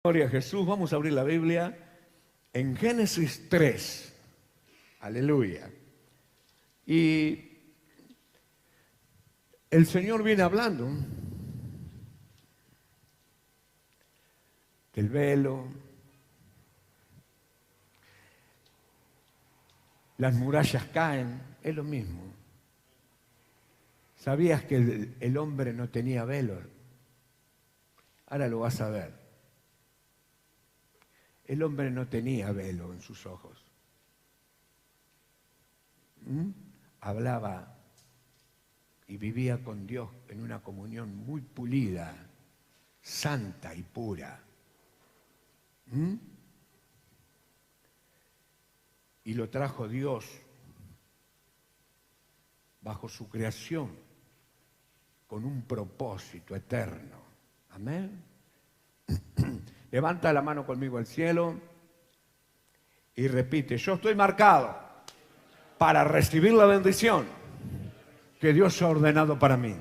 Gloria a Jesús. Vamos a abrir la Biblia en Génesis 3. Aleluya. Y el Señor viene hablando del velo, las murallas caen, es lo mismo. ¿Sabías que el hombre no tenía velo? Ahora lo vas a ver. El hombre no tenía velo en sus ojos. Hablaba y vivía con Dios en una comunión muy pulida, santa y pura. Y lo trajo Dios bajo su creación con un propósito eterno. Amén. Levanta la mano conmigo al cielo y repite: yo estoy marcado para recibir la bendición que Dios ha ordenado para mí.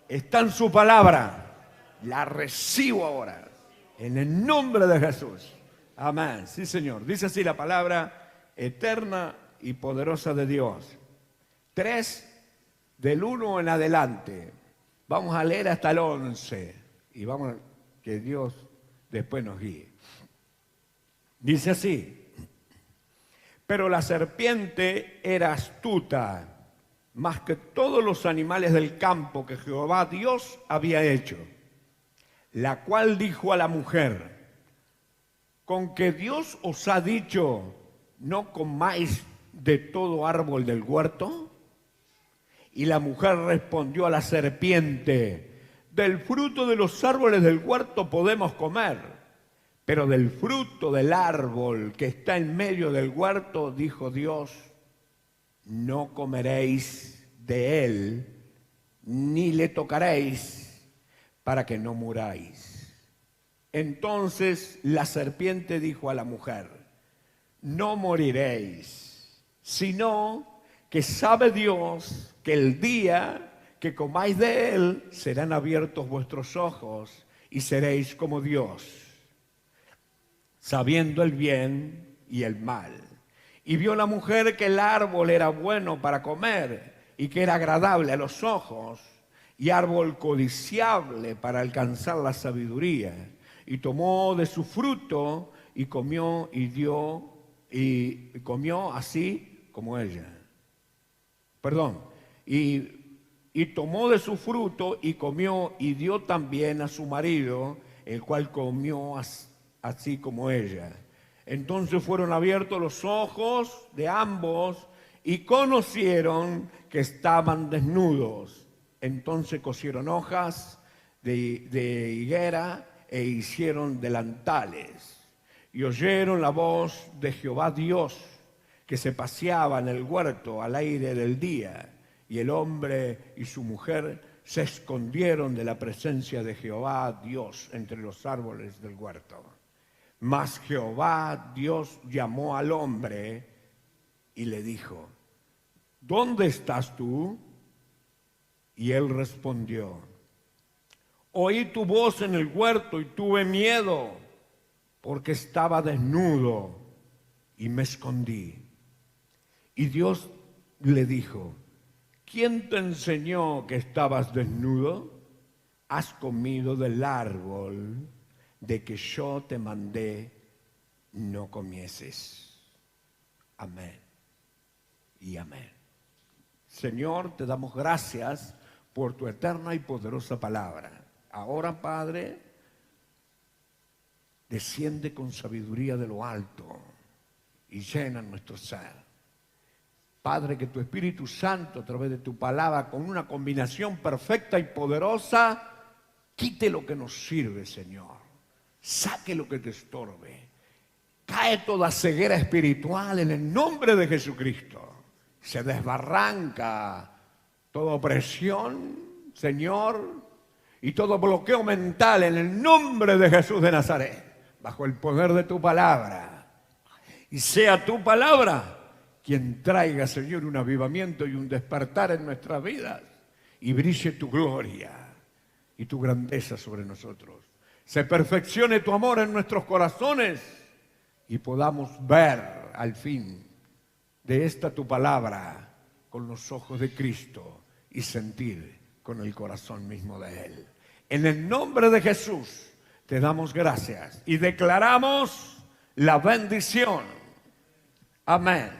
Está en su palabra, la recibo ahora, en el nombre de Jesús. Amén. Sí, Señor. Dice así la palabra eterna y poderosa de Dios. 3 del 1 en adelante. Vamos a leer hasta el 11 y vamos a que Dios después nos guíe. Dice así: pero la serpiente era astuta más que todos los animales del campo que Jehová Dios había hecho, la cual dijo a la mujer: ¿con que Dios os ha dicho no comáis de todo árbol del huerto? Y la mujer respondió a la serpiente: del fruto de los árboles del huerto podemos comer, pero del fruto del árbol que está en medio del huerto, dijo Dios, no comeréis de él, ni le tocaréis, para que no muráis. Entonces la serpiente dijo a la mujer: no moriréis, sino que sabe Dios que el día que comáis de él, serán abiertos vuestros ojos y seréis como Dios, sabiendo el bien y el mal. Y vio la mujer que el árbol era bueno para comer y que era agradable a los ojos y árbol codiciable para alcanzar la sabiduría. Y tomó de su fruto y comió y comió así como ella. Y tomó de su fruto y comió y dio también a su marido, el cual comió así como ella. Entonces fueron abiertos los ojos de ambos y conocieron que estaban desnudos. Entonces cosieron hojas de higuera e hicieron delantales. Y oyeron la voz de Jehová Dios, que se paseaba en el huerto al aire del día. Y el hombre y su mujer se escondieron de la presencia de Jehová Dios entre los árboles del huerto. Mas Jehová Dios llamó al hombre y le dijo: ¿dónde estás tú? Y él respondió: oí tu voz en el huerto y tuve miedo, porque estaba desnudo y me escondí. Y Dios le dijo: ¿quién te enseñó que estabas desnudo? Has comido del árbol de que yo te mandé no comieses. Amén y amén. Señor, te damos gracias por tu eterna y poderosa palabra. Ahora, Padre, desciende con sabiduría de lo alto y llena nuestro ser. Padre, que tu Espíritu Santo, a través de tu palabra, con una combinación perfecta y poderosa, quite lo que nos sirve, Señor. Saque lo que te estorbe. Cae toda ceguera espiritual en el nombre de Jesucristo. Se desbarranca toda opresión, Señor, y todo bloqueo mental en el nombre de Jesús de Nazaret, bajo el poder de tu palabra. Y sea tu palabra quien traiga, Señor, un avivamiento y un despertar en nuestras vidas, y brille tu gloria y tu grandeza sobre nosotros. se perfeccione tu amor en nuestros corazones y podamos ver al fin de esta tu palabra con los ojos de Cristo y sentir con el corazón mismo de Él. En el nombre de Jesús te damos gracias y declaramos la bendición. Amén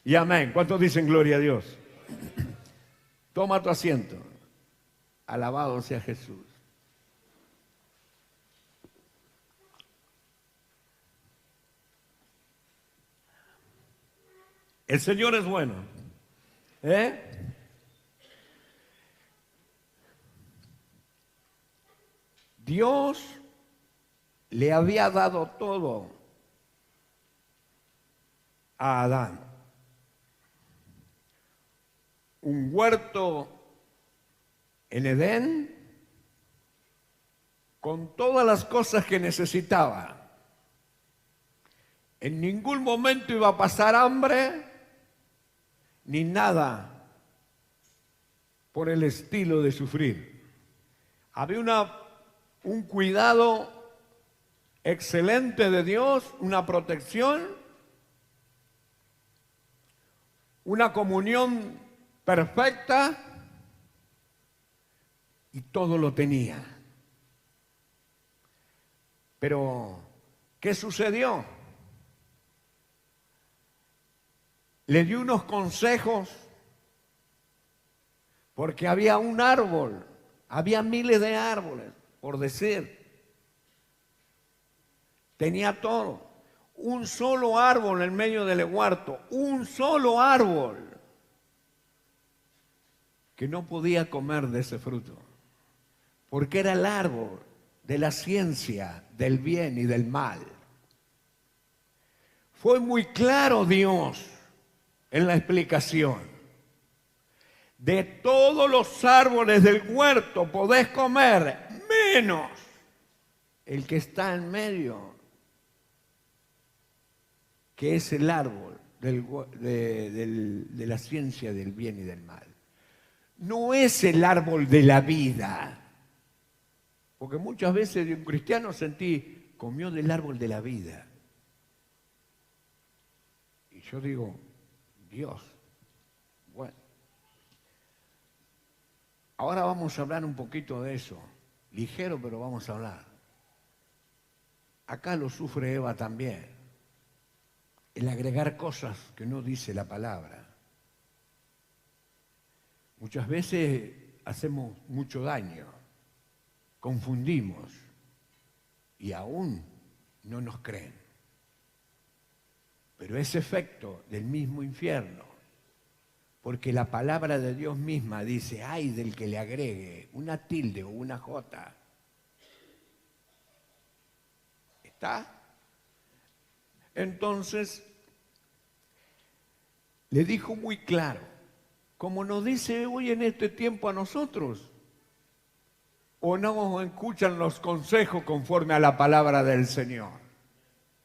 y amén. ¿Cuántos dicen gloria a Dios? Toma tu asiento. Alabado sea Jesús. El Señor es bueno. Dios le había dado todo a Adán. Un huerto en Edén con todas las cosas que necesitaba. En ningún momento iba a pasar hambre ni nada por el estilo de sufrir. Había un cuidado excelente de Dios, una protección, una comunión perfecta y todo lo tenía. Pero, ¿qué sucedió? Le dio unos consejos porque había un árbol, había miles de árboles, por decir. Tenía todo. Un solo árbol en medio del huerto, un solo árbol que no podía comer de ese fruto, porque era el árbol de la ciencia del bien y del mal. Fue muy claro Dios en la explicación. De todos los árboles del huerto podés comer, menos el que está en medio, que es el árbol de la ciencia del bien y del mal. No es el árbol de la vida, porque muchas veces de un cristiano sentí, comió del árbol de la vida. Y yo digo, Dios, bueno. Ahora vamos a hablar un poquito de eso, ligero, pero vamos a hablar. Acá lo sufre Eva también, el agregar cosas que no dice la palabra. Muchas veces hacemos mucho daño, confundimos y aún no nos creen. Pero es efecto del mismo infierno, porque la palabra de Dios misma dice, ay del que le agregue una tilde o una jota. ¿Está? Entonces, le dijo muy claro, como nos dice hoy en este tiempo a nosotros, o no escuchan los consejos conforme a la palabra del Señor.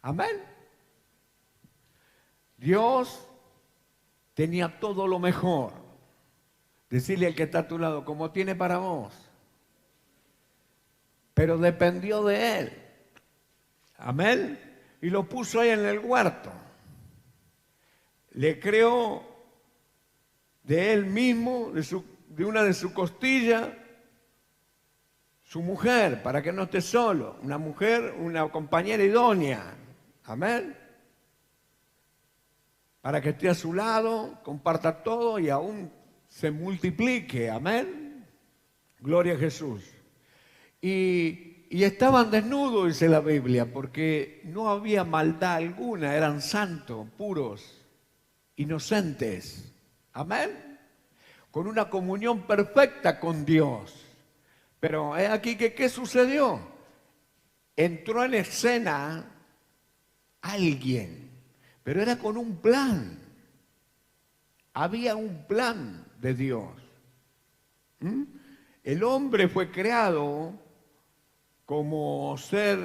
Amén. Dios tenía todo lo mejor. Decirle al que está a tu lado, como tiene para vos. Pero dependió de Él. Amén. Y lo puso ahí en el huerto. Le creó de Él mismo, de una de sus costillas, su mujer, para que no esté solo. Una mujer, una compañera idónea. Amén. Para que esté a su lado, comparta todo y aún se multiplique. Amén. Gloria a Jesús. Y estaban desnudos, dice la Biblia, porque no había maldad alguna, eran santos, puros, inocentes. Amén. Con una comunión perfecta con Dios. Pero es aquí que ¿qué sucedió? Entró en escena alguien, pero era con un plan. Había un plan de Dios. El hombre fue creado como ser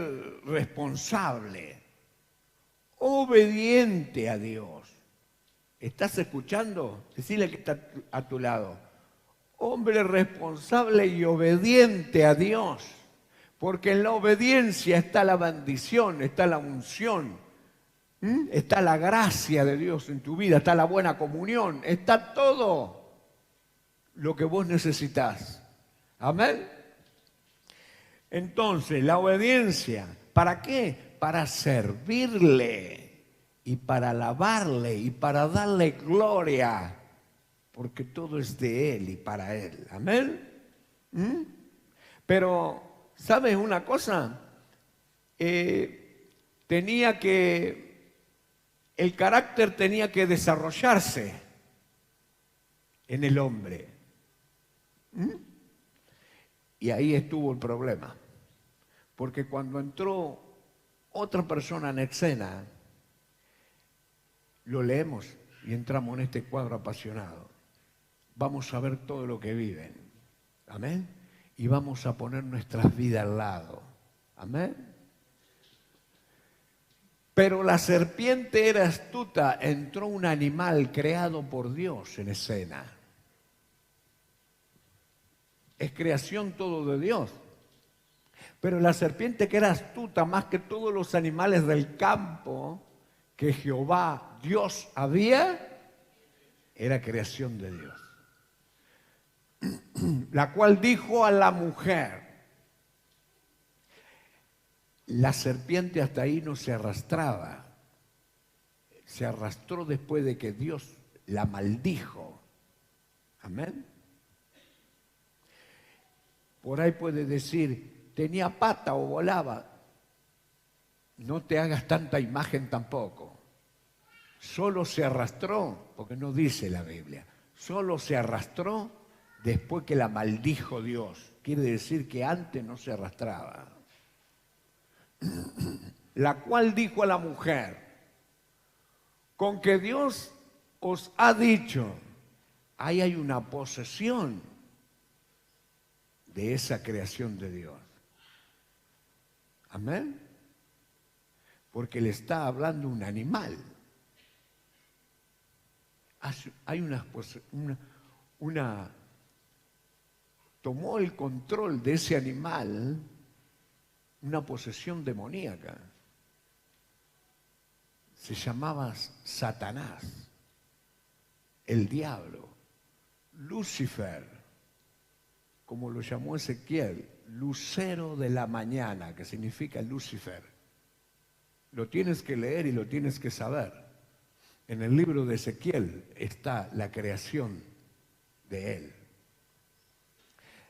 responsable, obediente a Dios. ¿Estás escuchando? Decile que está a tu lado. Hombre responsable y obediente a Dios. Porque en la obediencia está la bendición, está la unción, está la gracia de Dios en tu vida, está la buena comunión, está todo lo que vos necesitas. Amén. Entonces, la obediencia, ¿para qué? Para servirle y para alabarle y para darle gloria, porque todo es de Él y para Él. Amén. Pero, ¿sabes una cosa? El carácter tenía que desarrollarse en el hombre. Y ahí estuvo el problema. Porque cuando entró otra persona en escena, lo leemos y entramos en este cuadro apasionado. Vamos a ver todo lo que viven. Amén. Y vamos a poner nuestras vidas al lado. Amén. Pero la serpiente era astuta. Entró un animal creado por Dios en escena. Es creación todo de Dios. Pero la serpiente, que era astuta más que todos los animales del campo que Jehová, Dios, había, era creación de Dios. La cual dijo a la mujer, la serpiente hasta ahí no se arrastraba, se arrastró después de que Dios la maldijo. Amén. Por ahí puede decir, tenía pata o volaba. No te hagas tanta imagen tampoco. Solo se arrastró, porque no dice la Biblia, solo se arrastró después que la maldijo Dios. Quiere decir que antes no se arrastraba. La cual dijo a la mujer, con que Dios os ha dicho, ahí hay una posesión de esa creación de Dios. Amén. Porque le está hablando un animal. Hay tomó el control de ese animal una posesión demoníaca. Se llamaba Satanás, el diablo, Lucifer, como lo llamó Ezequiel, lucero de la mañana, que significa Lucifer. Lo tienes que leer y lo tienes que saber. En el libro de Ezequiel está la creación de él.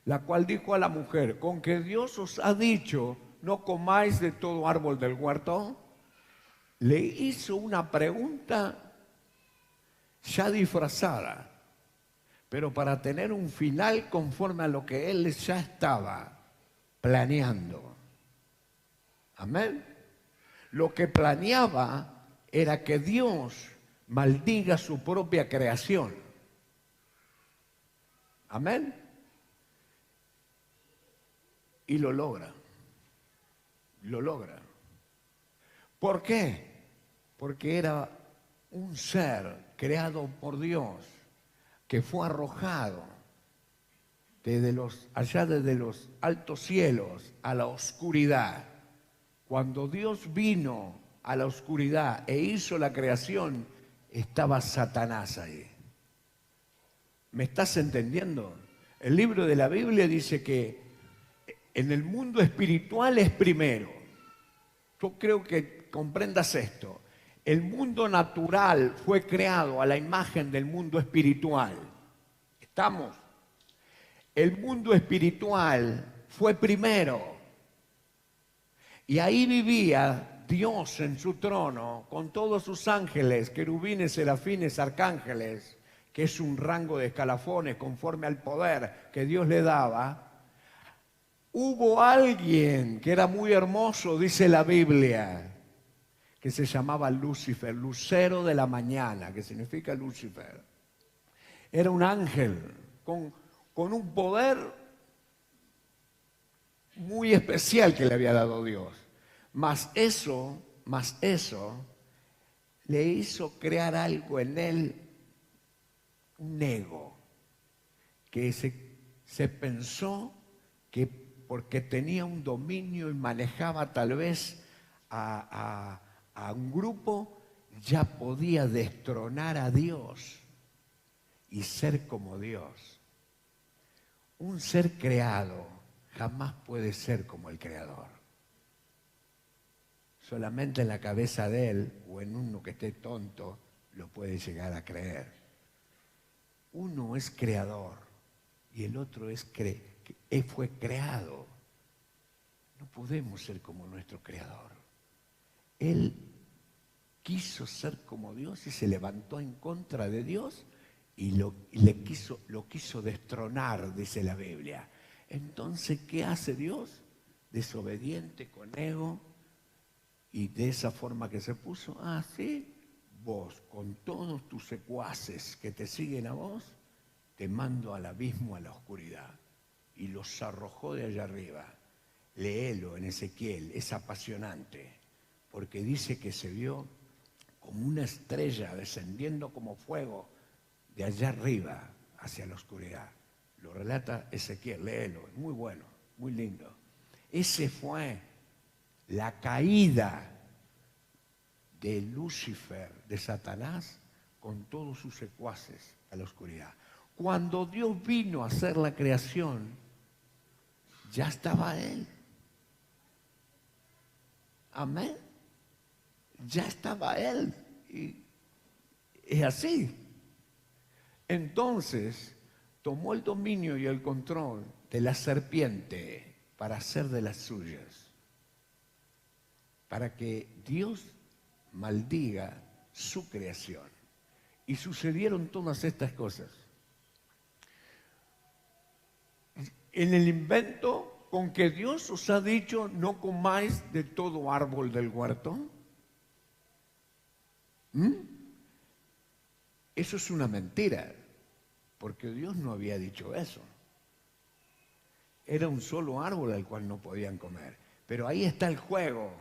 La cual dijo a la mujer, con que Dios os ha dicho, no comáis de todo árbol del huerto. Le hizo una pregunta ya disfrazada, pero para tener un final conforme a lo que él ya estaba planeando. Amén. Lo que planeaba era que Dios maldiga su propia creación. Amén. Y lo logra. Lo logra. ¿Por qué? Porque era un ser creado por Dios que fue arrojado desde los altos cielos a la oscuridad. Cuando Dios vino a la oscuridad e hizo la creación, estaba Satanás ahí. ¿Me estás entendiendo? El libro de la Biblia dice que en el mundo espiritual es primero. Yo creo que comprendas esto. El mundo natural fue creado a la imagen del mundo espiritual. ¿Estamos? El mundo espiritual fue primero. Y ahí vivía Dios en su trono con todos sus ángeles, querubines, serafines, arcángeles, que es un rango de escalafones conforme al poder que Dios le daba. Hubo alguien que era muy hermoso, dice la Biblia, que se llamaba Lucifer, lucero de la mañana, que significa Lucifer. Era un ángel con un poder muy especial que le había dado Dios. Mas eso le hizo crear algo en él, un ego, que se pensó que porque tenía un dominio y manejaba tal vez a un grupo, ya podía destronar a Dios y ser como Dios. Un ser creado jamás puede ser como el Creador. Solamente en la cabeza de Él o en uno que esté tonto lo puede llegar a creer. Uno es creador y el otro fue creado. No podemos ser como nuestro Creador. Él quiso ser como Dios y se levantó en contra de Dios y lo quiso destronar, dice la Biblia. Entonces, ¿qué hace Dios? Desobediente, con ego, y de esa forma que se puso, sí, vos, con todos tus secuaces que te siguen a vos, te mando al abismo, a la oscuridad. Y los arrojó de allá arriba. Léelo en Ezequiel, es apasionante, porque dice que se vio como una estrella descendiendo como fuego de allá arriba hacia la oscuridad. Lo relata Ezequiel, léelo, es muy bueno, muy lindo. Ese fue la caída de Lucifer, de Satanás, con todos sus secuaces a la oscuridad. Cuando Dios vino a hacer la creación, ya estaba Él. Amén. Ya estaba Él. Y es así. Entonces, tomó el dominio y el control de la serpiente para hacer de las suyas. Para que Dios maldiga su creación. Y sucedieron todas estas cosas. En el invento con que Dios os ha dicho no comáis de todo árbol del huerto. Eso es una mentira, porque Dios no había dicho eso. Era un solo árbol al cual no podían comer. Pero ahí está el juego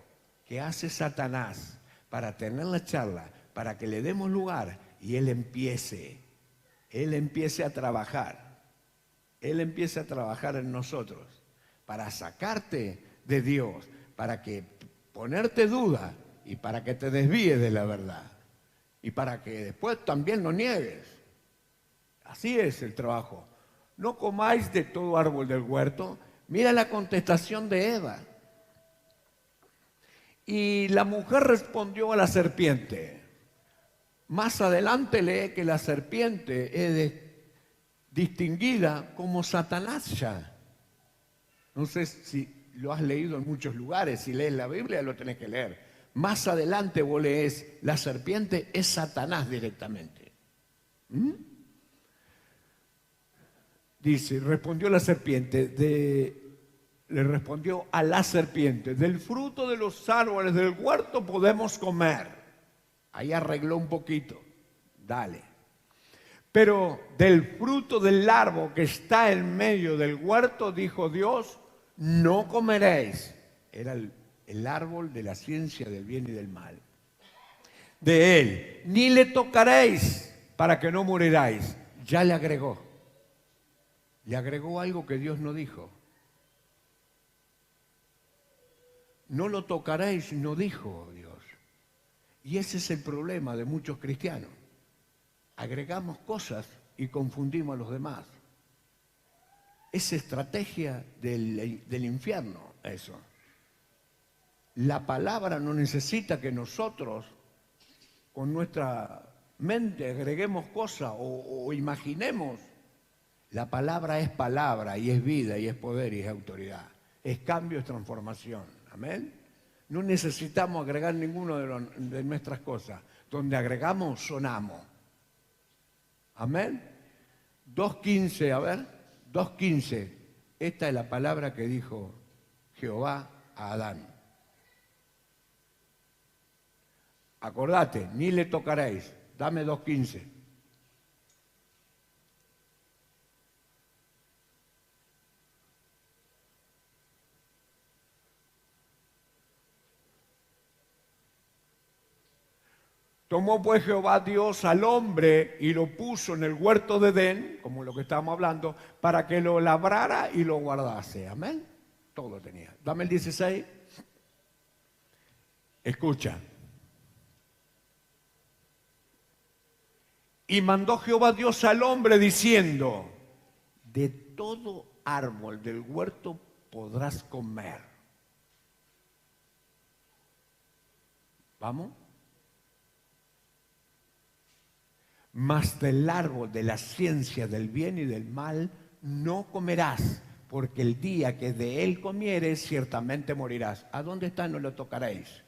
que hace Satanás para tener la charla, para que le demos lugar y Él empiece a trabajar. Él empieza a trabajar en nosotros para sacarte de Dios, para que ponerte duda y para que te desvíes de la verdad y para que después también lo niegues. Así es el trabajo. No comáis de todo árbol del huerto. Mira la contestación de Eva. Y la mujer respondió a la serpiente. Más adelante lee que la serpiente es distinguida como Satanás ya. No sé si lo has leído en muchos lugares, si lees la Biblia lo tenés que leer. Más adelante vos lees, la serpiente es Satanás directamente. Dice, respondió la serpiente, le respondió a la serpiente, del fruto de los árboles del huerto podemos comer. Ahí arregló un poquito, dale. Pero del fruto del árbol que está en medio del huerto, dijo Dios, no comeréis. Era el árbol de la ciencia del bien y del mal. De él, ni le tocaréis para que no moriráis. Ya le agregó. Le agregó algo que Dios no dijo. No lo tocaréis, no dijo Dios. Y ese es el problema de muchos cristianos. Agregamos cosas y confundimos a los demás. Es estrategia del infierno, eso. La palabra no necesita que nosotros, con nuestra mente, agreguemos cosas o imaginemos. La palabra es palabra y es vida y es poder y es autoridad. Es cambio, es transformación. Amén. No necesitamos agregar ninguno de nuestras cosas. Donde agregamos, sonamos. Amén. 2.15, a ver. 2.15. Esta es la palabra que dijo Jehová a Adán. Acordate, ni le tocaréis. Dame 2.15. Tomó pues Jehová Dios al hombre y lo puso en el huerto de Edén, como lo que estábamos hablando, para que lo labrara y lo guardase. Amén. todo tenía. Dame el 16. Escucha. Y mandó Jehová Dios al hombre diciendo, de todo árbol del huerto podrás comer. ¿Vamos? Mas del árbol de la ciencia del bien y del mal no comerás, porque el día que de él comieres ciertamente morirás. ¿A dónde está? No lo tocaréis.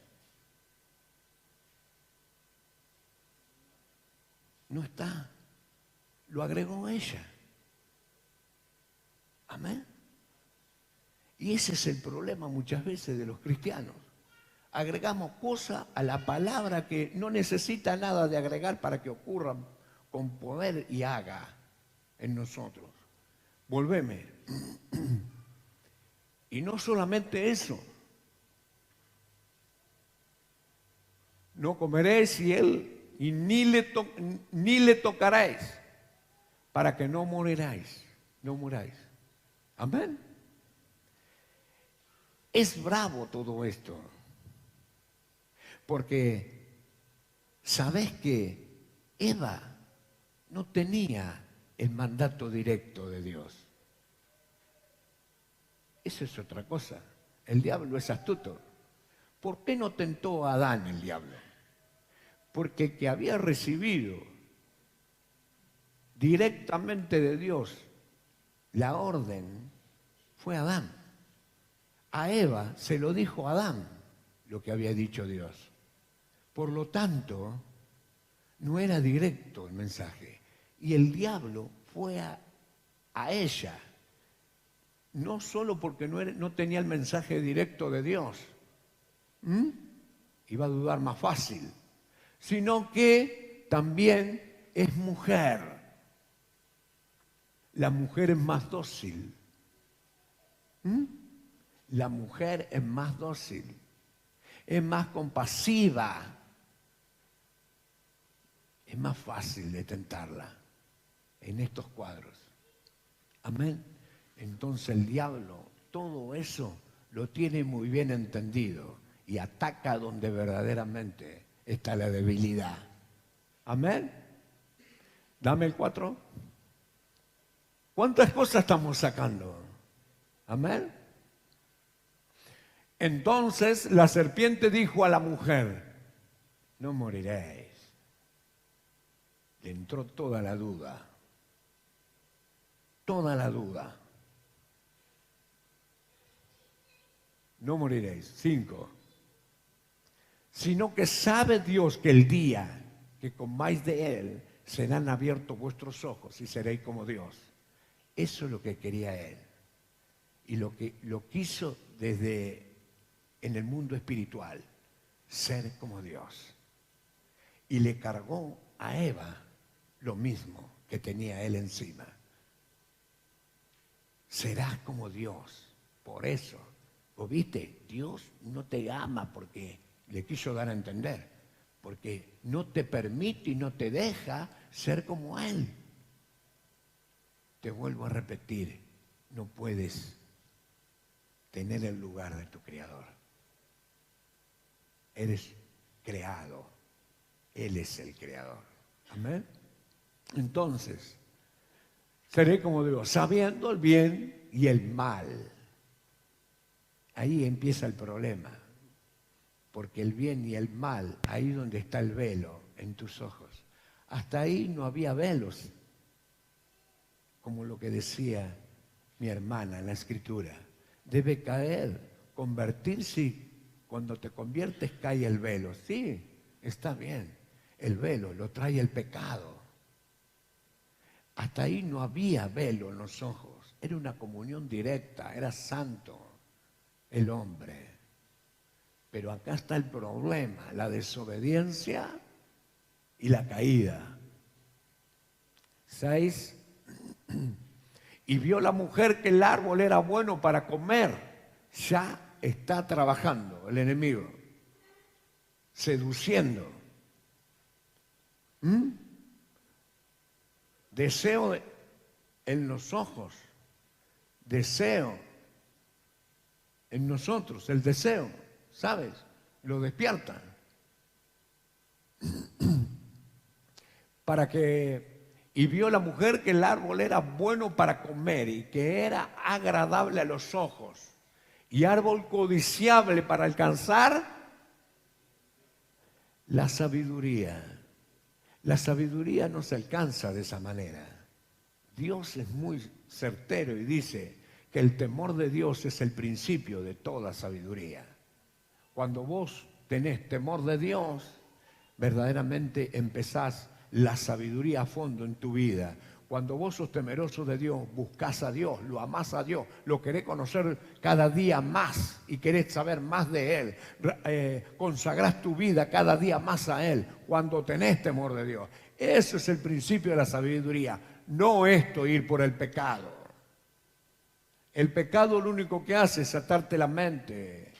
No está. Lo agregó ella. Amén. Y ese es el problema muchas veces de los cristianos. Agregamos cosas a la palabra que no necesita nada de agregar para que ocurra con poder y haga en nosotros. Volveme. Y no solamente eso. No comeréis y ni le tocaréis, para que no moriráis. No muráis. Amén. Es bravo todo esto. Porque sabes que Eva no tenía el mandato directo de Dios. Eso es otra cosa. El diablo es astuto. ¿Por qué no tentó a Adán el diablo? Porque el que había recibido directamente de Dios la orden fue Adán. A Eva se lo dijo Adán lo que había dicho Dios. Por lo tanto, no era directo el mensaje. Y el diablo fue a ella, no solo porque no tenía el mensaje directo de Dios, iba a dudar más fácil, sino que también es mujer. La mujer es más dócil. La mujer es más dócil, es más compasiva. Es más fácil de tentarla en estos cuadros. Amén. Entonces el diablo todo eso lo tiene muy bien entendido y ataca donde verdaderamente está la debilidad. Amén. Dame el 4. ¿Cuántas cosas estamos sacando? Amén. Entonces la serpiente dijo a la mujer, no moriréis. Le entró toda la duda. Toda la duda. No moriréis. 5. Sino que sabe Dios que el día que comáis de él serán abiertos vuestros ojos y seréis como Dios. Eso es lo que quería él. Y lo quiso desde en el mundo espiritual. Ser como Dios. Y le cargó a Eva lo mismo que tenía él encima. Serás como Dios. Por eso, ¿o viste? Dios no te ama porque le quiso dar a entender, porque no te permite y no te deja ser como Él. Te vuelvo a repetir, no puedes tener el lugar de tu Creador. Eres creado, Él es el Creador. Amén. Entonces, seré como Dios, sabiendo el bien y el mal. Ahí empieza el problema, porque el bien y el mal, ahí donde está el velo en tus ojos. Hasta ahí no había velos, como lo que decía mi hermana en la Escritura. Debe caer, convertirse, cuando te conviertes cae el velo. Sí, está bien, el velo lo trae el pecado. Hasta ahí no había velo en los ojos, era una comunión directa, era santo el hombre. Pero acá está el problema, la desobediencia y la caída. 6. Y vio la mujer que el árbol era bueno para comer. Ya está trabajando el enemigo, seduciendo. Deseo en los ojos, deseo en nosotros, el deseo, ¿sabes? Lo despierta. Y vio la mujer que el árbol era bueno para comer y que era agradable a los ojos y árbol codiciable para alcanzar la sabiduría. La sabiduría no se alcanza de esa manera. Dios es muy certero y dice que el temor de Dios es el principio de toda sabiduría. Cuando vos tenés temor de Dios, verdaderamente empezás la sabiduría a fondo en tu vida. Cuando vos sos temeroso de Dios, buscás a Dios, lo amás a Dios, lo querés conocer cada día más y querés saber más de Él, consagrás tu vida cada día más a Él, cuando tenés temor de Dios. Eso es el principio de la sabiduría, no esto ir por el pecado. El pecado lo único que hace es atarte la mente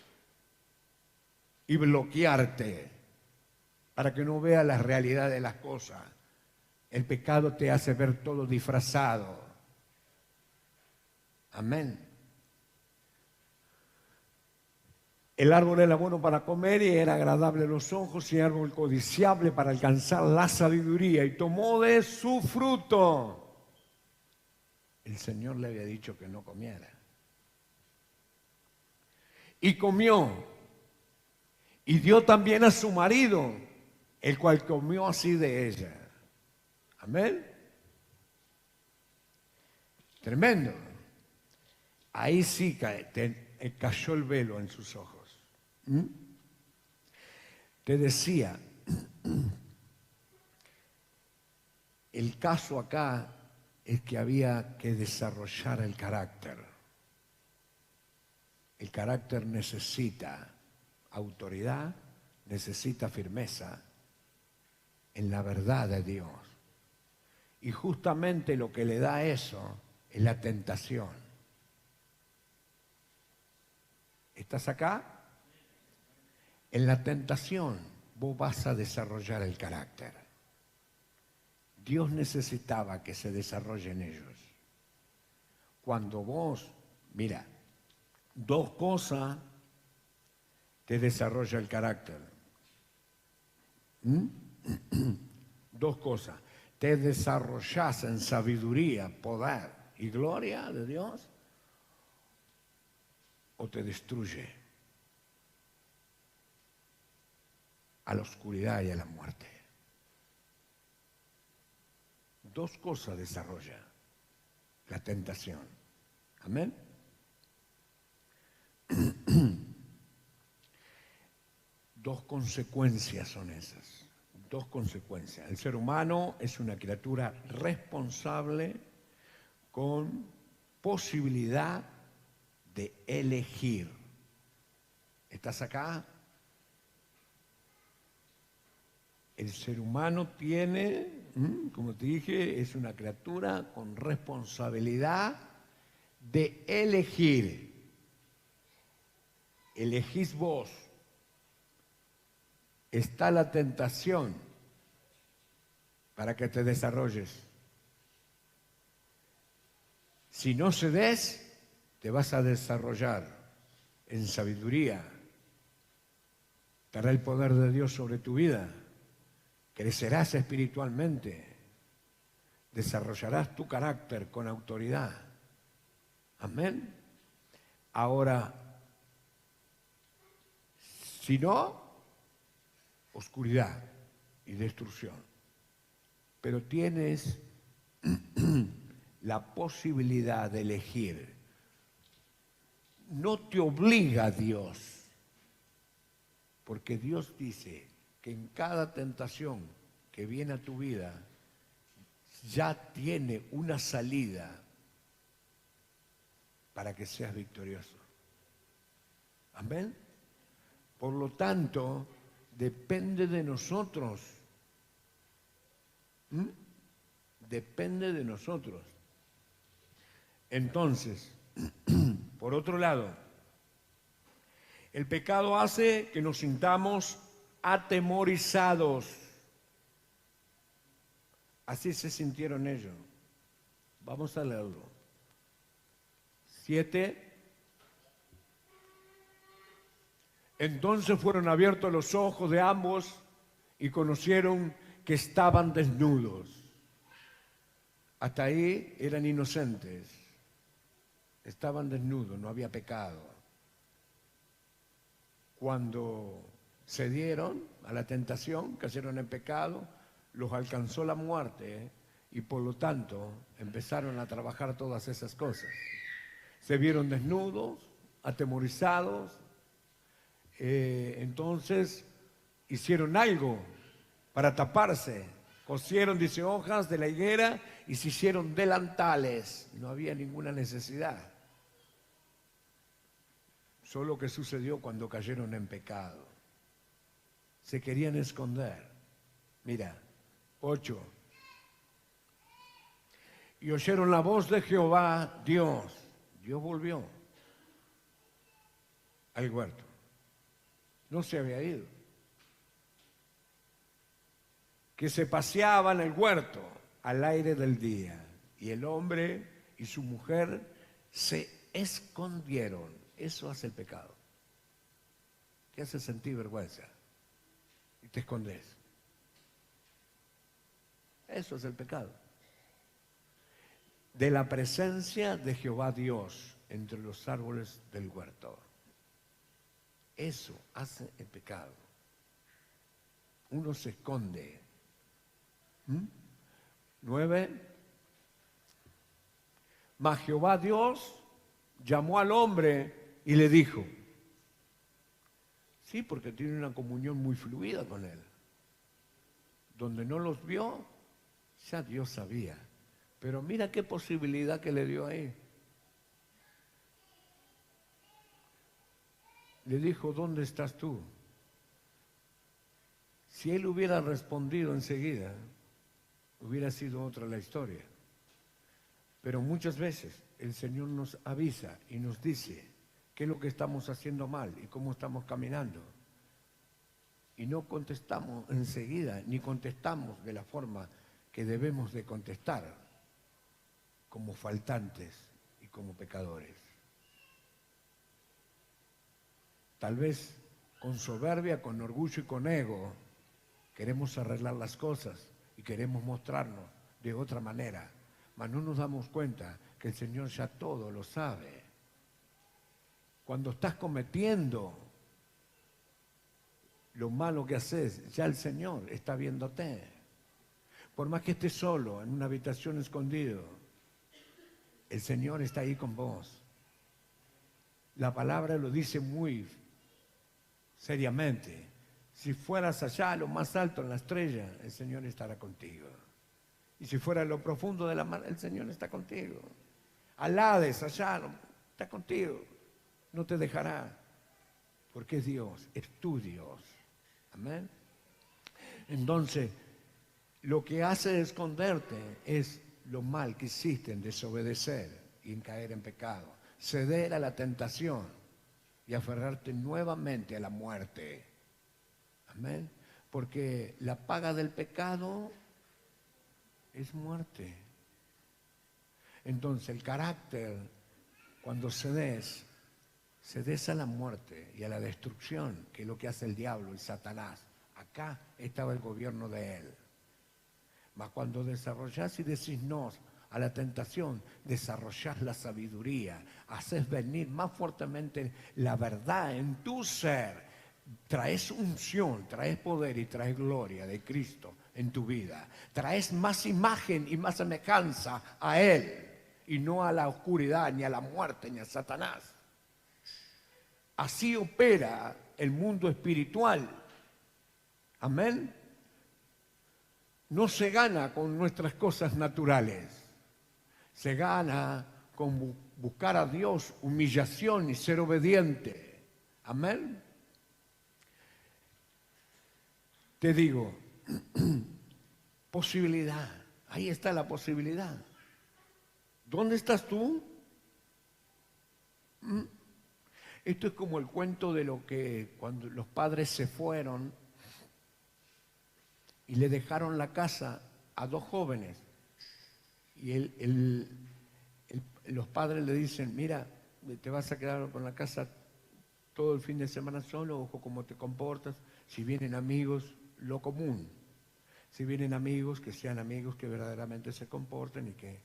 y bloquearte para que no veas la realidad de las cosas. El pecado te hace ver todo disfrazado. Amén. El árbol era bueno para comer y era agradable a los ojos y árbol codiciable para alcanzar la sabiduría. Y tomó de su fruto. El Señor le había dicho que no comiera. Y comió. Y dio también a su marido, el cual comió así de ella. Amén. Tremendo. Ahí sí cayó el velo en sus ojos. Te decía, el caso acá es que había que desarrollar el carácter. El carácter necesita autoridad, necesita firmeza en la verdad de Dios. Y justamente lo que le da eso es la tentación. ¿Estás acá? En la tentación vos vas a desarrollar el carácter. Dios necesitaba que se desarrollen ellos. Cuando vos, mira, dos cosas te desarrolla el carácter. Dos cosas. Te desarrollas en sabiduría, poder y gloria de Dios, o te destruye a la oscuridad y a la muerte. Dos cosas desarrolla la tentación. Amén. Dos consecuencias son esas. Dos consecuencias. El ser humano es una criatura responsable con posibilidad de elegir. ¿Estás acá? El ser humano tiene, como te dije, es una criatura con responsabilidad de elegir. Elegís vos. Está la tentación para que te desarrolles. Si no cedes, te vas a desarrollar en sabiduría. Estará el poder de Dios sobre tu vida. Crecerás espiritualmente. Desarrollarás tu carácter con autoridad. Amén. Ahora, si no, oscuridad y destrucción. Pero tienes la posibilidad de elegir. No te obliga Dios, porque Dios dice que en cada tentación que viene a tu vida ya tiene una salida para que seas victorioso. Amén. Por lo tanto, depende de nosotros. Depende de nosotros. Entonces, por otro lado, el pecado hace que nos sintamos atemorizados. Así se sintieron ellos. Vamos a leerlo. 7. Entonces fueron abiertos los ojos de ambos y conocieron que estaban desnudos. Hasta ahí eran inocentes. Estaban desnudos, no había pecado. Cuando cedieron a la tentación, cayeron en pecado, los alcanzó la muerte, y por lo tanto empezaron a trabajar todas esas cosas. Se vieron desnudos, atemorizados, entonces hicieron algo para taparse. Cosieron, dice, hojas de la higuera y se hicieron delantales. No había ninguna necesidad. Solo que sucedió cuando cayeron en pecado. Se querían esconder. Mira, 8. Y oyeron la voz de Jehová, Dios. Dios volvió al huerto. No se había ido. Que se paseaba en el huerto al aire del día. Y el hombre y su mujer se escondieron. Eso hace el pecado. Te hace sentir vergüenza. Y te escondes. Eso es el pecado. De la presencia de Jehová Dios entre los árboles del huerto. Eso hace el pecado. Uno se esconde. 9. Mas Jehová Dios llamó al hombre y le dijo. Sí, porque tiene una comunión muy fluida con él. Donde no los vio, ya Dios sabía. Pero mira qué posibilidad que le dio ahí. Le dijo, ¿dónde estás tú? Si él hubiera respondido enseguida, hubiera sido otra la historia. Pero muchas veces el Señor nos avisa y nos dice qué es lo que estamos haciendo mal y cómo estamos caminando. Y no contestamos enseguida, ni contestamos de la forma que debemos de contestar, como faltantes y como pecadores. Tal vez con soberbia, con orgullo y con ego, queremos arreglar las cosas y queremos mostrarnos de otra manera, mas no nos damos cuenta que el Señor ya todo lo sabe. Cuando estás cometiendo lo malo que haces, ya el Señor está viéndote. Por más que estés solo en una habitación escondido, el Señor está ahí con vos. La palabra lo dice muy seriamente. Si fueras allá a lo más alto en la estrella, el Señor estará contigo. Y si fuera a lo profundo de la mar, el Señor está contigo. Al Hades, allá, está contigo. No te dejará. Porque es Dios, es tu Dios. Amén. Entonces, lo que hace esconderte es lo mal que hiciste en desobedecer y en caer en pecado. Ceder a la tentación y aferrarte nuevamente a la muerte. Amén. Porque la paga del pecado es muerte. Entonces el carácter, cuando cedes a la muerte y a la destrucción, que es lo que hace el diablo y Satanás. Acá estaba el gobierno de él. Mas cuando desarrollás y decís no a la tentación, desarrollás la sabiduría, haces venir más fuertemente la verdad en tu ser. Traes unción, traes poder y traes gloria de Cristo en tu vida. Traes más imagen y más semejanza a Él y no a la oscuridad, ni a la muerte, ni a Satanás. Así opera el mundo espiritual. Amén. No se gana con nuestras cosas naturales. Se gana con buscar a Dios, humillación y ser obediente. Amén. Te digo, posibilidad. Ahí está la posibilidad. ¿Dónde estás tú? Esto es como el cuento de lo que cuando los padres se fueron y le dejaron la casa a dos jóvenes. Y los padres le dicen, mira, te vas a quedar con la casa todo el fin de semana solo, ojo cómo te comportas. Si vienen amigos, lo común. Si vienen amigos, que sean amigos que verdaderamente se comporten y que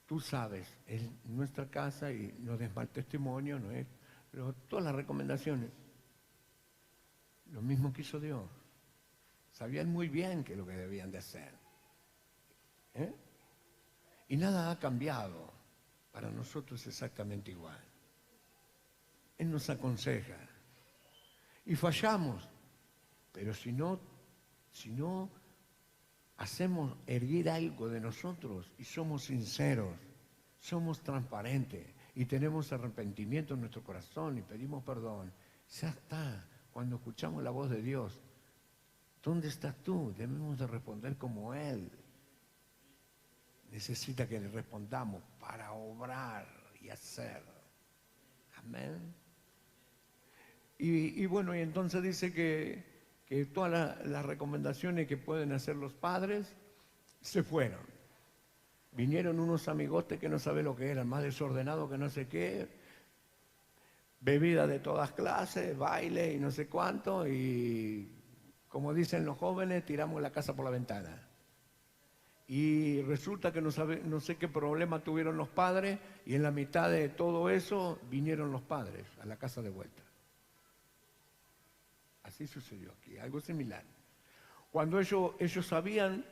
tú sabes, es nuestra casa y no des mal testimonio, no es. Pero todas las recomendaciones, lo mismo que hizo Dios. Sabían muy bien qué es lo que debían de hacer. ¿Eh? Y nada ha cambiado. Para nosotros exactamente igual. Él nos aconseja. Y fallamos. Pero si no hacemos erguir algo de nosotros y somos sinceros, somos transparentes y tenemos arrepentimiento en nuestro corazón y pedimos perdón, ya está. Cuando escuchamos la voz de Dios, ¿dónde estás tú? Debemos de responder como Él. Necesita que le respondamos para obrar y hacer. Amén. Y bueno, y entonces dice que todas las recomendaciones que pueden hacer los padres se fueron. Vinieron unos amigotes que no saben lo que eran, más desordenados que no sé qué, bebida de todas clases, baile y no sé cuánto, y como dicen los jóvenes, tiramos la casa por la ventana. Y resulta que no sé qué problema tuvieron los padres, y en la mitad de todo eso vinieron los padres a la casa de vuelta. Así sucedió aquí, algo similar. Cuando ellos sabían,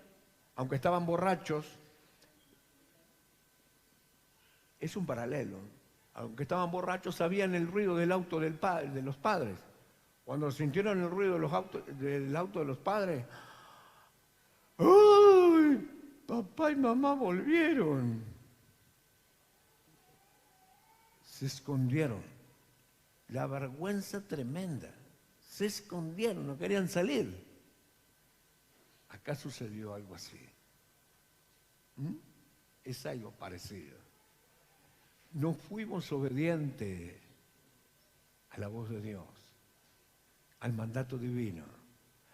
aunque estaban borrachos, es un paralelo, aunque estaban borrachos sabían el ruido del auto de los padres. Cuando sintieron el ruido del auto de los padres, ¡ay! Papá y mamá volvieron. Se escondieron. La vergüenza tremenda. Se escondieron, no querían salir. Acá sucedió algo así. Es algo parecido. No fuimos obedientes a la voz de Dios, al mandato divino,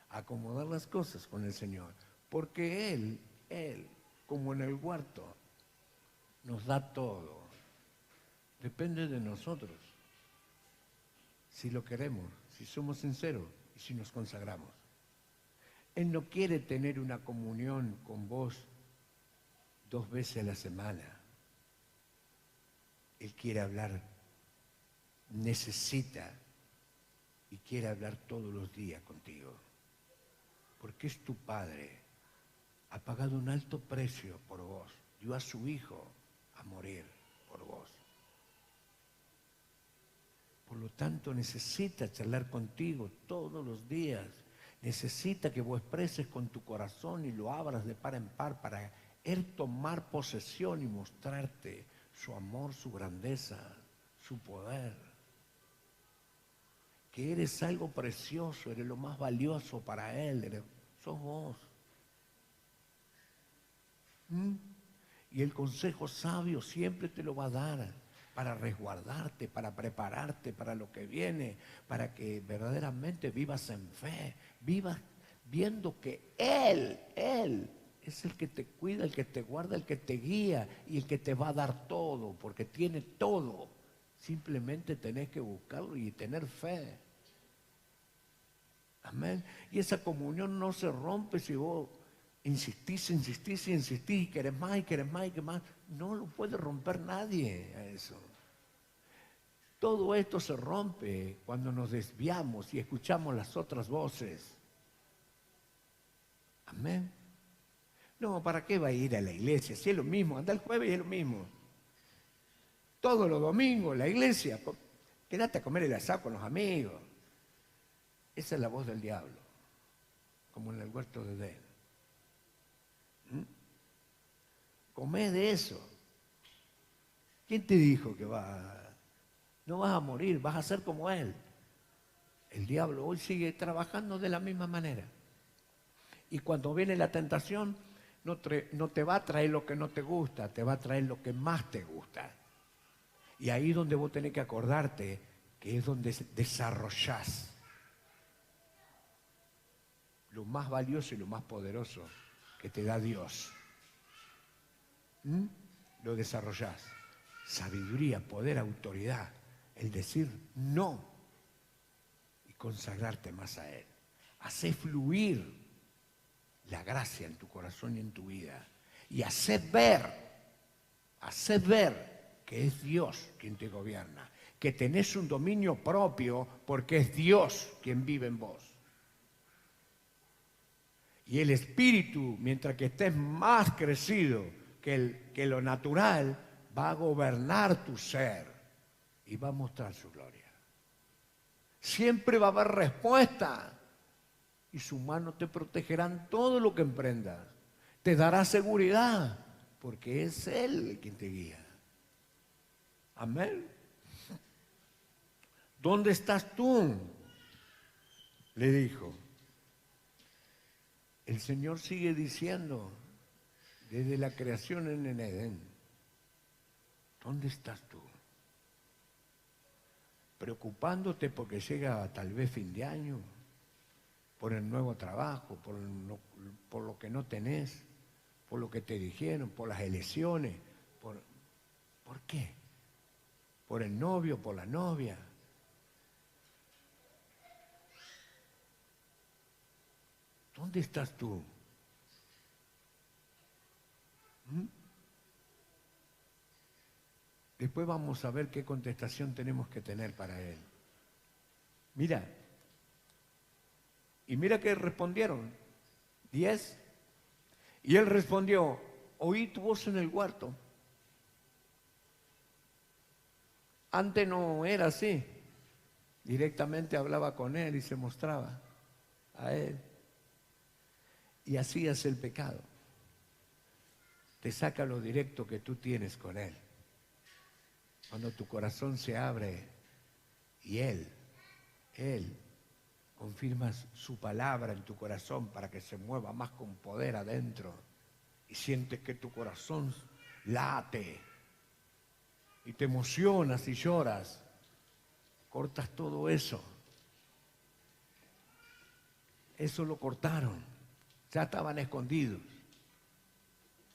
a acomodar las cosas con el Señor. Porque Él, como en el huerto, nos da todo. Depende de nosotros. Si lo queremos, si somos sinceros y si nos consagramos. Él no quiere tener una comunión con vos 2 veces a la semana. Él quiere hablar, necesita y quiere hablar todos los días contigo. Porque es tu Padre. Ha pagado un alto precio por vos. Dio a su Hijo a morir por vos. Por lo tanto, necesita charlar contigo todos los días. Necesita que vos expreses con tu corazón y lo abras de par en par para Él tomar posesión y mostrarte su amor, su grandeza, su poder. Que eres algo precioso, eres lo más valioso para Él, sos vos. Y el consejo sabio siempre te lo va a dar para resguardarte, para prepararte para lo que viene, para que verdaderamente vivas en fe, vivas viendo que Él es el que te cuida, el que te guarda, el que te guía y el que te va a dar todo, porque tiene todo. Simplemente tenés que buscarlo y tener fe. Amén. Y esa comunión no se rompe si vos insistís, y querés más, y querés más, y querés más. No lo puede romper nadie a eso. Todo esto se rompe cuando nos desviamos y escuchamos las otras voces. Amén. No, ¿para qué va a ir a la iglesia? Si es lo mismo, anda el jueves y es lo mismo. Todos los domingos, la iglesia. Quédate a comer el asado con los amigos. Esa es la voz del diablo, como en el huerto de Edén. Comé de eso. ¿Quién te dijo que no vas a morir, vas a ser como Él? El diablo hoy sigue trabajando de la misma manera. Y cuando viene la tentación, no te va a traer lo que no te gusta, te va a traer lo que más te gusta. Y ahí es donde vos tenés que acordarte que es donde desarrollás lo más valioso y lo más poderoso que te da Dios. Lo desarrollás. Sabiduría, poder, autoridad. El decir no consagrarte más a Él. Hacer fluir la gracia en tu corazón y en tu vida. Y hacer ver que es Dios quien te gobierna, que tenés un dominio propio porque es Dios quien vive en vos. Y el Espíritu, mientras que estés más crecido que lo natural, va a gobernar tu ser y va a mostrar su gloria. Siempre va a haber respuesta y su mano te protegerá en todo lo que emprendas. Te dará seguridad porque es Él quien te guía. Amén. ¿Dónde estás tú?, le dijo. El Señor sigue diciendo desde la creación en el Edén, ¿dónde estás tú? Preocupándote porque llega tal vez fin de año, por el nuevo trabajo, por lo que no tenés, por lo que te dijeron, por las elecciones. ¿Por qué? Por el novio, por la novia. ¿Dónde estás tú? Después vamos a ver qué contestación tenemos que tener para él. Mira, y mira que respondieron, 10. Y él respondió, oí tu voz en el huerto. Antes no era así. Directamente hablaba con él y se mostraba a él. Y así es el pecado. Te saca lo directo que tú tienes con Él. Cuando tu corazón se abre y Él confirma su palabra en tu corazón para que se mueva más con poder adentro y sientes que tu corazón late y te emocionas y lloras, cortas todo eso. Eso lo cortaron. Ya estaban escondidos.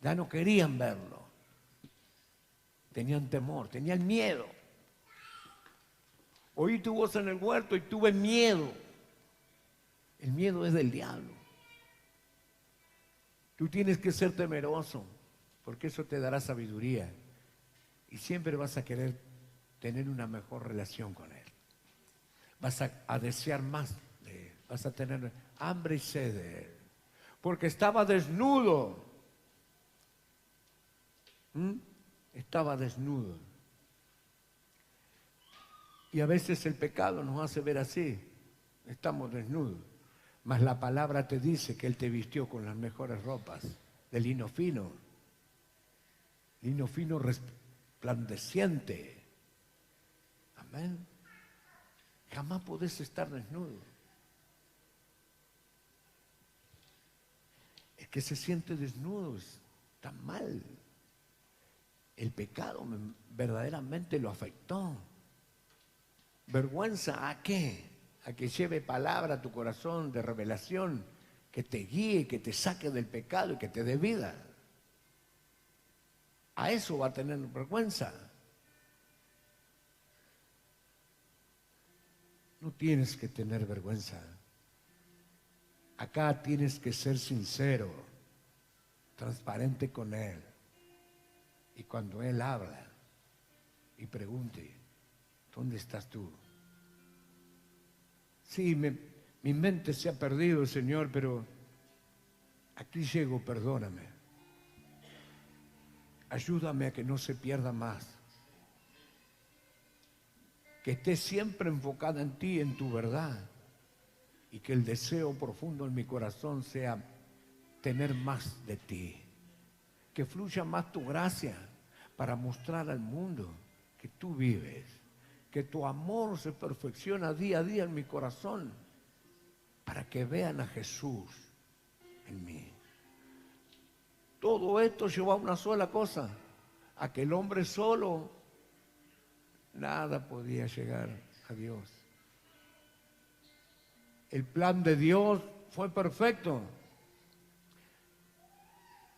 Ya no querían verlo. Tenían temor, tenían miedo. Oí tu voz en el huerto y tuve miedo. El miedo es del diablo. Tú tienes que ser temeroso, porque eso te dará sabiduría. Y siempre vas a querer tener una mejor relación con Él. Vas a desear más de Él. Vas a tener hambre y sed de Él. Porque estaba desnudo. Estaba desnudo. Y a veces el pecado nos hace ver así. Estamos desnudos. Mas la palabra te dice que Él te vistió con las mejores ropas de lino fino. Lino fino resplandeciente. Amén. Jamás podés estar desnudo. El que se siente desnudo está mal. El pecado verdaderamente lo afectó. ¿Vergüenza a qué? A que lleve palabra a tu corazón de revelación, que te guíe, que te saque del pecado y que te dé vida. A eso va a tener vergüenza. No tienes que tener vergüenza. Acá tienes que ser sincero, transparente con Él. Y cuando Él habla y pregunte, ¿dónde estás tú? Sí, mi mente se ha perdido, Señor, pero aquí llego, perdóname. Ayúdame a que no se pierda más. Que esté siempre enfocada en ti, en tu verdad. Y que el deseo profundo en mi corazón sea tener más de ti. Que fluya más tu gracia para mostrar al mundo que tú vives. Que tu amor se perfecciona día a día en mi corazón para que vean a Jesús en mí. Todo esto lleva a una sola cosa, a que el hombre solo nada podía llegar a Dios. El plan de Dios fue perfecto.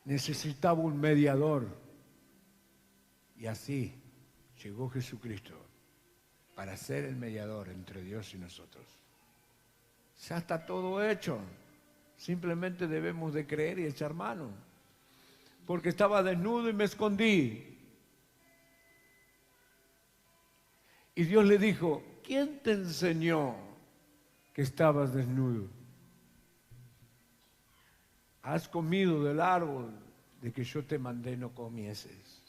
Necesitaba un mediador. Y así llegó Jesucristo para ser el mediador entre Dios y nosotros. Ya está todo hecho. Simplemente debemos de creer y echar mano. Porque estaba desnudo y me escondí. Y Dios le dijo, ¿quién te enseñó que estabas desnudo? Has comido del árbol de que yo te mandé no comieses.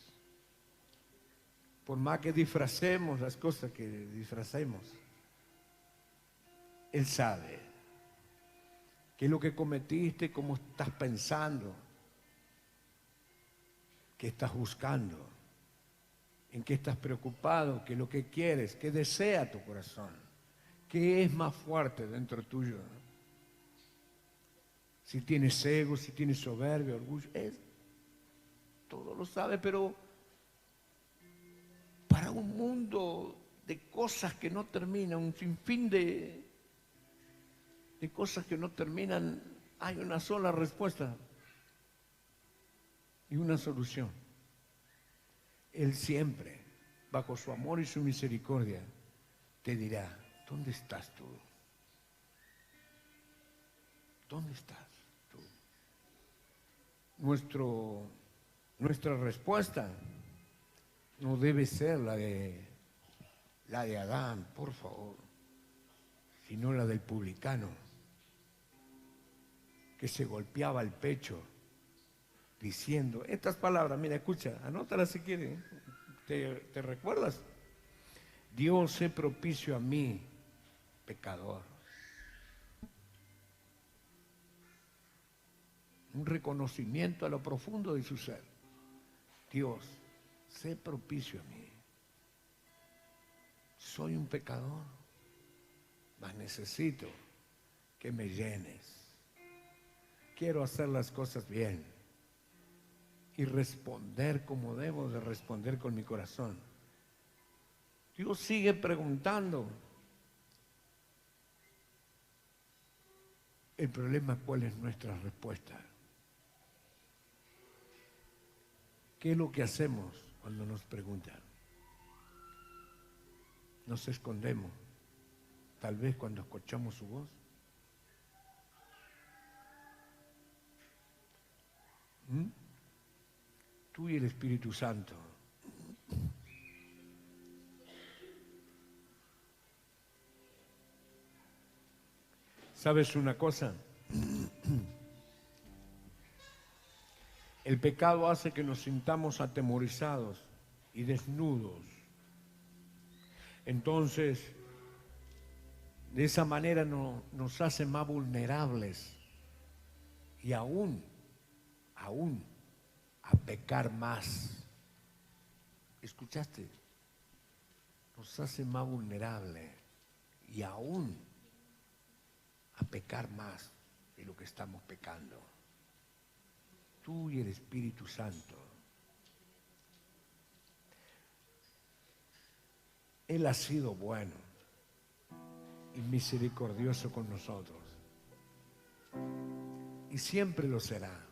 Por más que disfracemos las cosas que disfracemos, Él sabe qué es lo que cometiste, cómo estás pensando, qué estás buscando, en qué estás preocupado, qué es lo que quieres, qué desea tu corazón, qué es más fuerte dentro tuyo. Si tienes ego, si tienes soberbia, orgullo, todo lo sabe, pero para un mundo de cosas que no terminan, un sinfín de cosas que no terminan, hay una sola respuesta y una solución. Él siempre, bajo su amor y su misericordia, te dirá, ¿dónde estás tú? ¿Dónde estás tú? Nuestra respuesta no debe ser la de Adán, por favor, sino la del publicano, que se golpeaba el pecho diciendo estas palabras. Mira, escucha, anótalas si quieres. ¿Te recuerdas? Dios, sé propicio a mí, pecador. Un reconocimiento a lo profundo de su ser. Dios, sé propicio a mí. Soy un pecador, mas necesito que me llenes. Quiero hacer las cosas bien y responder como debo de responder con mi corazón. Dios sigue preguntando. El problema, ¿cuál es nuestra respuesta? ¿Qué es lo que hacemos cuando nos preguntan? Nos escondemos, tal vez cuando escuchamos su voz. Tú y el Espíritu Santo. ¿Sabes una cosa? El pecado hace que nos sintamos atemorizados y desnudos. Entonces, de esa manera nos hace más vulnerables y aún a pecar más. ¿Escuchaste? Nos hace más vulnerables y aún a pecar más de lo que estamos pecando. Tú y el Espíritu Santo. Él ha sido bueno y misericordioso con nosotros. Y siempre lo será.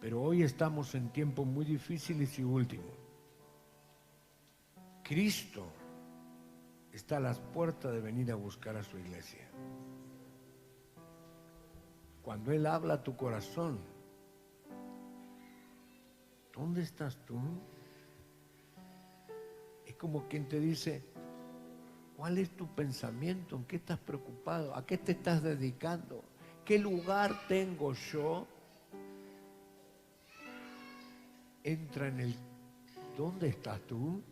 Pero hoy estamos en tiempos muy difíciles y últimos. Cristo está a las puertas de venir a buscar a su iglesia. Cuando Él habla a tu corazón, ¿dónde estás tú? Es como quien te dice, ¿cuál es tu pensamiento? ¿En qué estás preocupado? ¿A qué te estás dedicando? ¿Qué lugar tengo yo? Entra en el ¿dónde estás tú?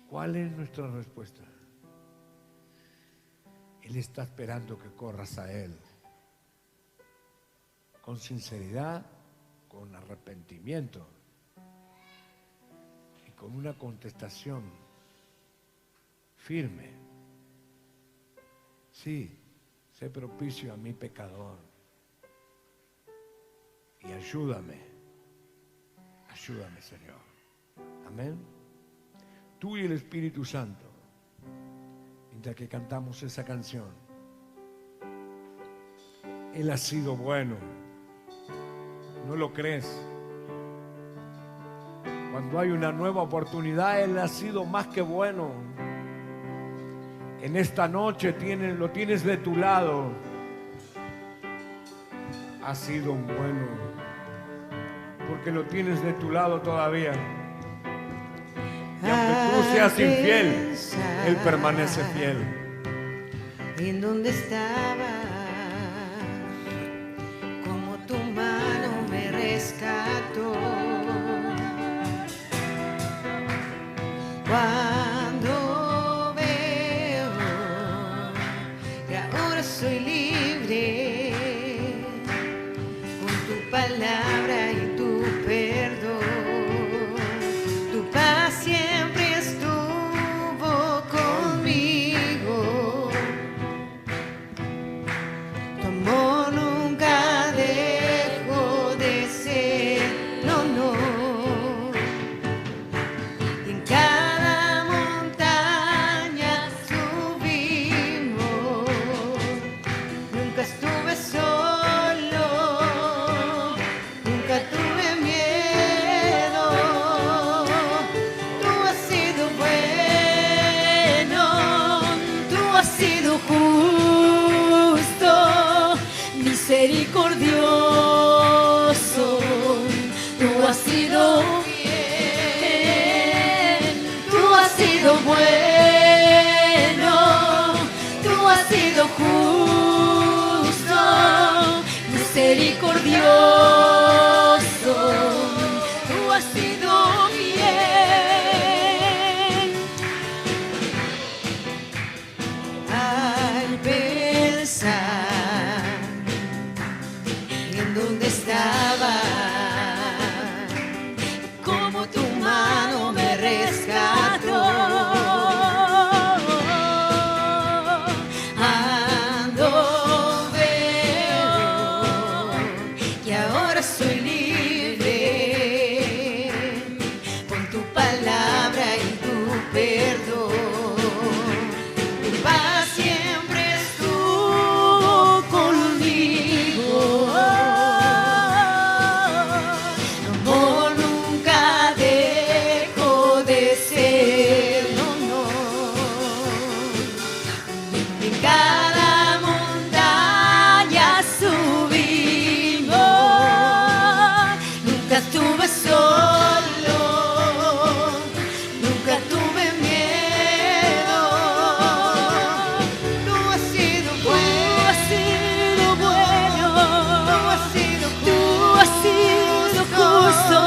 ¿Cuál es nuestra respuesta? Él está esperando que corras a Él con sinceridad, con arrepentimiento y con una contestación firme. Sí, sé propicio a mi pecador y ayúdame, Señor. Amén. Tú y el Espíritu Santo, mientras que cantamos esa canción, Él ha sido bueno. ¿No lo crees? Cuando hay una nueva oportunidad, Él ha sido más que bueno. En esta noche lo tienes de tu lado. Ha sido bueno, porque lo tienes de tu lado todavía. Y aunque tú seas infiel, Él permanece fiel. En donde estaba, como tu mano me rescató. Cuando veo que ahora soy libre, con tu palabra y tu perdón, tu paz siempre estuvo conmigo. Tu amor nunca dejó de ser, no, no. Y en cada montaña subimos, nunca estuve solo, nunca tuve miedo. Tú has sido bueno, tú has sido justo, misericordioso, tú has sido bien, tú has sido bueno, tú has sido justo, misericordioso, tú has sido bien. Al pensar en donde estaba, como tu mano me rescató. Ando, veo que ahora soy libre, con tu palabra y tu perdón. Tu paz siempre estuvo conmigo. Tu amor nunca dejó de ser, no, no. En cada montaña subimos, nunca estuve solo, nunca tuve miedo. Tú has sido bueno, tú has sido justo,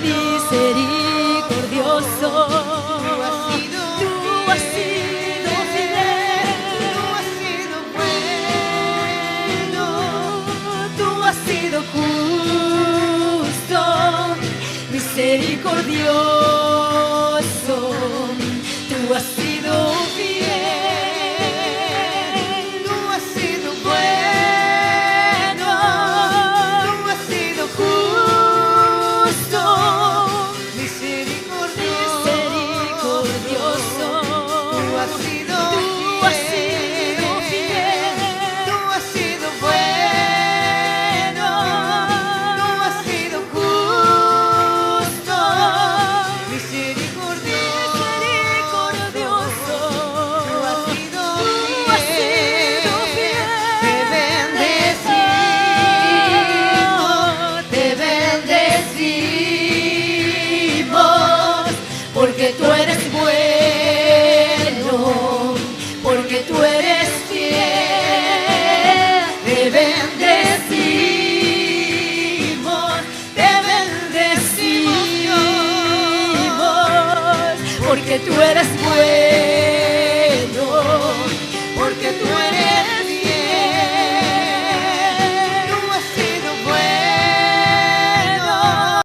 misericordioso. Tú has sido fiel, tú has sido bueno, tú has sido justo, misericordioso, tú has sido fiel, tú has sido bueno, tú has sido justo, misericordioso, tú has sido fiel, tú has sido bueno, tú has sido justo, misericordioso, tú has sido fiel. Te bendecimos, porque tú eres bueno, porque tú eres fiel. Te bendecimos, porque tú eres bueno.